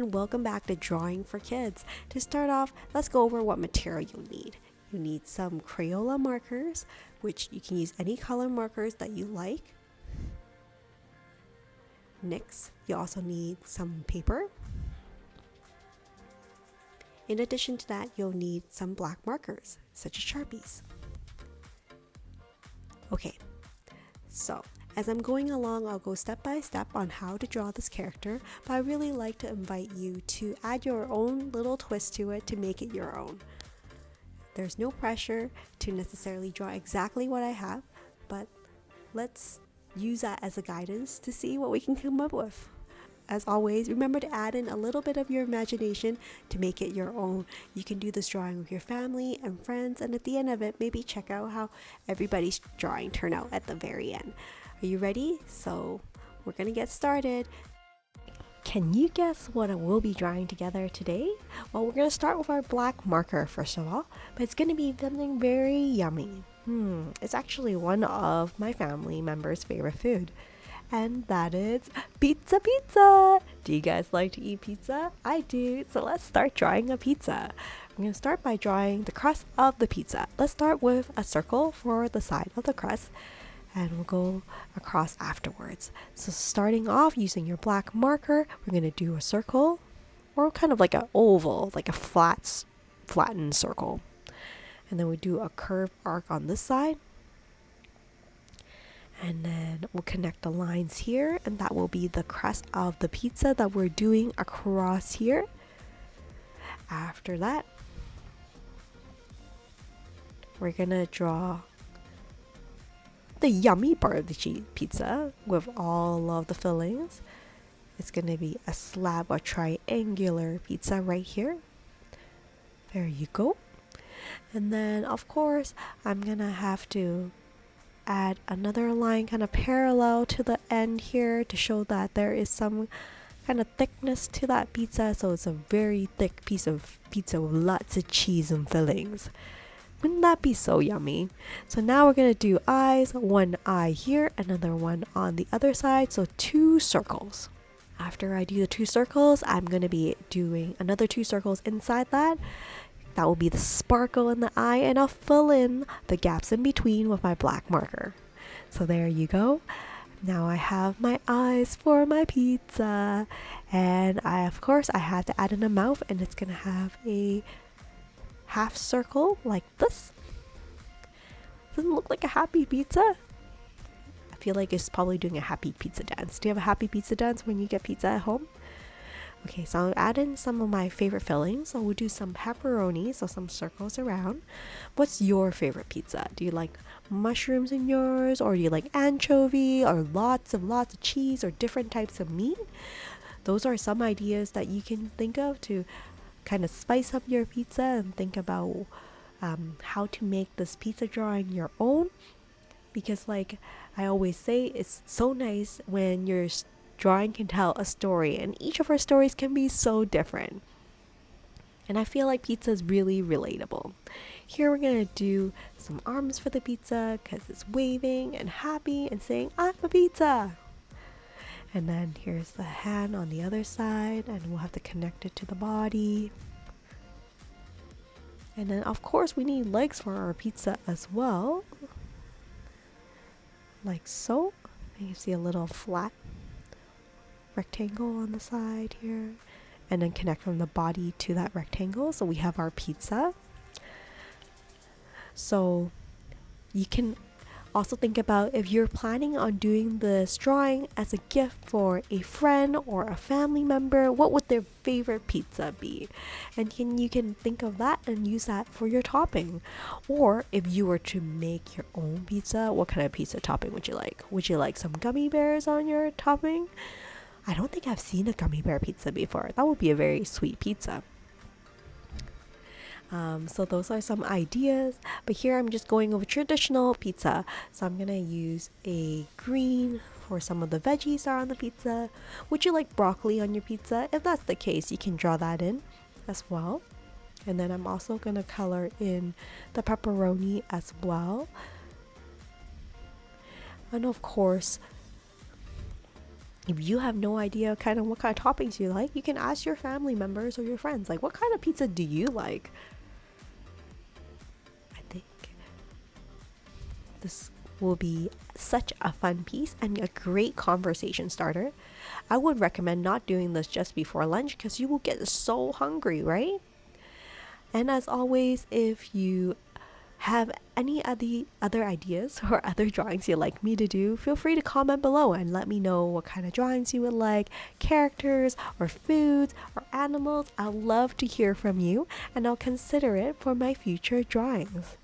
everyone, welcome back to Drawing for Kids. To start off, let's go over what material you'll need. You need some Crayola markers, which you can use any color markers that you like. Next, you also need some paper. In addition to that, you'll need some black markers, such as Sharpies. Okay, so as I'm going along, I'll go step by step on how to draw this character, but I really like to invite you to add your own little twist to it to make it your own. There's no pressure to necessarily draw exactly what I have, but let's use that as a guidance to see what we can come up with. As always, remember to add in a little bit of your imagination to make it your own. You can do this drawing with your family and friends, and at the end of it, maybe check out how everybody's drawing turned out at the very end. Are you ready? So we're gonna get started. Can you guess what we'll be drawing together today? Well, we're gonna start with our black marker first of all, but it's gonna be something very yummy. It's actually one of my family members' favorite food, and that is pizza. Do you guys like to eat pizza? I do, so let's start drawing a pizza. I'm gonna start by drawing the crust of the pizza. Let's start with a circle for the side of the crust, and we'll go across afterwards. So starting off using your black marker, we're going to do a circle or kind of like an oval, like a flattened circle. And then we do a curved arc on this side. And then we'll connect the lines here, and that will be the crust of the pizza that we're doing across here. After that, we're going to draw the yummy part of the pizza with all of the fillings. It's going to be a slab of triangular pizza right here. There you go. And then of course I'm going to have to add another line kind of parallel to the end here to show that there is some kind of thickness to that pizza, so it's a very thick piece of pizza with lots of cheese and fillings. Wouldn't that be so yummy? So now we're going to do eyes, one eye here, another one on the other side, so 2 circles. After I do the 2 circles, I'm going to be doing another 2 circles inside that. That will be the sparkle in the eye, and I'll fill in the gaps in between with my black marker. So there you go. Now I have my eyes for my pizza, and of course I have to add in a mouth, and it's going to have a half circle like this. Doesn't look like a happy pizza. I feel like it's probably doing a happy pizza dance. Do you have a happy pizza dance when you get pizza at home? Okay, so I'll add in some of my favorite fillings. So we'll do some pepperoni, so some circles around. What's your favorite pizza? Do you like mushrooms in yours, or do you like anchovy, or lots of cheese, or different types of meat? Those are some ideas that you can think of to kind of spice up your pizza and think about how to make this pizza drawing your own, because like I always say, it's so nice when your drawing can tell a story, and each of our stories can be so different, and I feel like pizza is really relatable. Here we're gonna do some arms for the pizza because it's waving and happy and saying I'm a pizza. And then here's the hand on the other side, and we'll have to connect it to the body. And then of course we need legs for our pizza as well, like so. And you see a little flat rectangle on the side here, and then connect from the body to that rectangle, so we have our pizza. So you can also think about if you're planning on doing this drawing as a gift for a friend or a family member, what would their favorite pizza be? And you can think of that and use that for your topping. Or if you were to make your own pizza, what kind of pizza topping would you like? Would you like some gummy bears on your topping? I don't think I've seen a gummy bear pizza before. That would be a very sweet pizza. So those are some ideas, but here I'm just going over traditional pizza. So I'm gonna use a green for some of the veggies that are on the pizza. Would you like broccoli on your pizza? If that's the case, you can draw that in as well. And then I'm also gonna color in the pepperoni as well. And of course, If you have no idea kind of what kind of toppings you like, you can ask your family members or your friends, like, what kind of pizza do you like? I think this will be such a fun piece and a great conversation starter. I would recommend not doing this just before lunch because you will get so hungry, right? And as always, if you have any other ideas or other drawings you'd like me to do, feel free to comment below and let me know what kind of drawings you would like, characters or foods or animals. I'd love to hear from you and I'll consider it for my future drawings.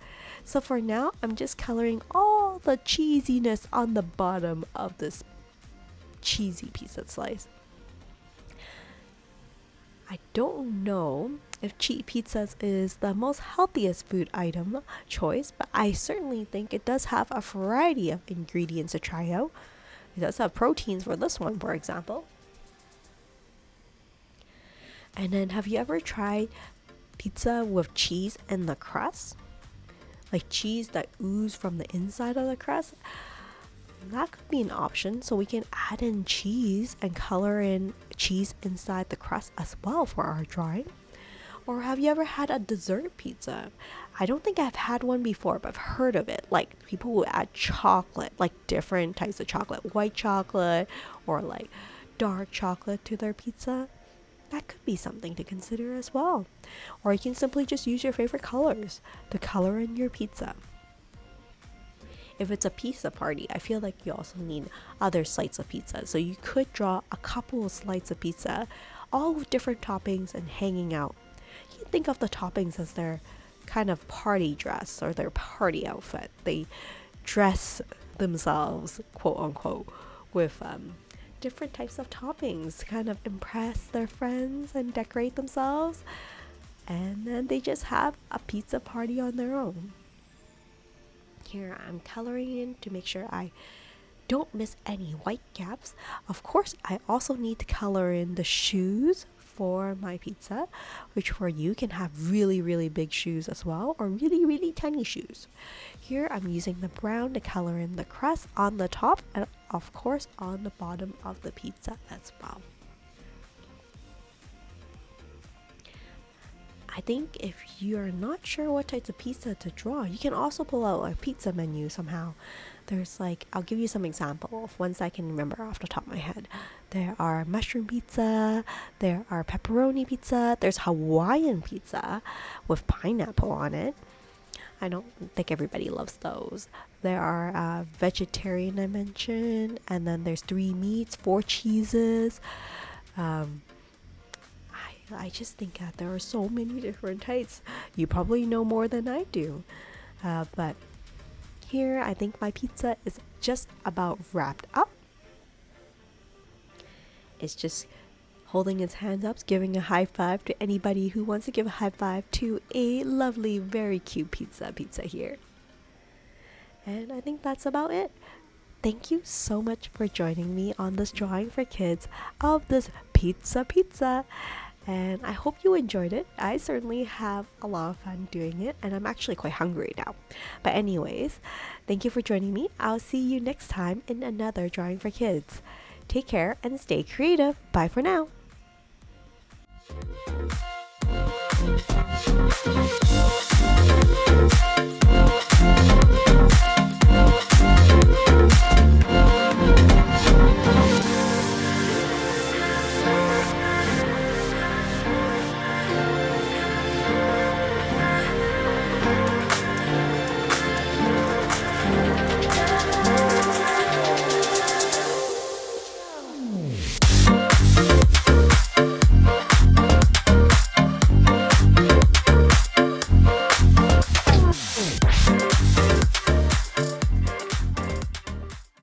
So for now, I'm just coloring all the cheesiness on the bottom of this cheesy pizza slice. I don't know if cheap pizzas is the most healthiest food item choice, but I certainly think it does have a variety of ingredients to try out. It does have proteins for this one, for example. And then have you ever tried pizza with cheese in the crust? Like cheese that oozes from the inside of the crust? That could be an option, so we can add in cheese and color in cheese inside the crust as well for our drawing. Or have you ever had a dessert pizza? I don't think I've had one before, but I've heard of it. Like people will add chocolate, like different types of chocolate, white chocolate or like dark chocolate to their pizza. That could be something to consider as well. Or you can simply just use your favorite colors to color in your pizza. If it's a pizza party, I feel like you also need other slices of pizza. So you could draw a couple of slices of pizza, all with different toppings and hanging out. You can think of the toppings as their kind of party dress or their party outfit. They dress themselves, quote unquote, with different types of toppings to kind of impress their friends and decorate themselves. And then they just have a pizza party on their own. Here I'm coloring in to make sure I don't miss any white gaps. Of course, I also need to color in the shoes for my pizza, which for you can have really, really big shoes as well, or really, really tiny shoes. Here I'm using the brown to color in the crust on the top and of course on the bottom of the pizza as well. I think if you're not sure what types of pizza to draw, you can also pull out a pizza menu somehow. There's like, I'll give you some example of ones I can remember off the top of my head. There are mushroom pizza, there are pepperoni pizza, there's Hawaiian pizza with pineapple on it. I don't think everybody loves those. There are vegetarian I mentioned, and then there's 3 meats, 4 cheeses. I just think that there are so many different types. You probably know more than I do. But here, I think my pizza is just about wrapped up. It's just holding its hands up, giving a high five to anybody who wants to give a high five to a lovely, very cute pizza here. And I think that's about it. Thank you so much for joining me on this drawing for kids of this pizza. And I hope you enjoyed it. I certainly have a lot of fun doing it, and I'm actually quite hungry now. But anyways, thank you for joining me. I'll see you next time in another drawing for kids. Take care and stay creative. Bye for now.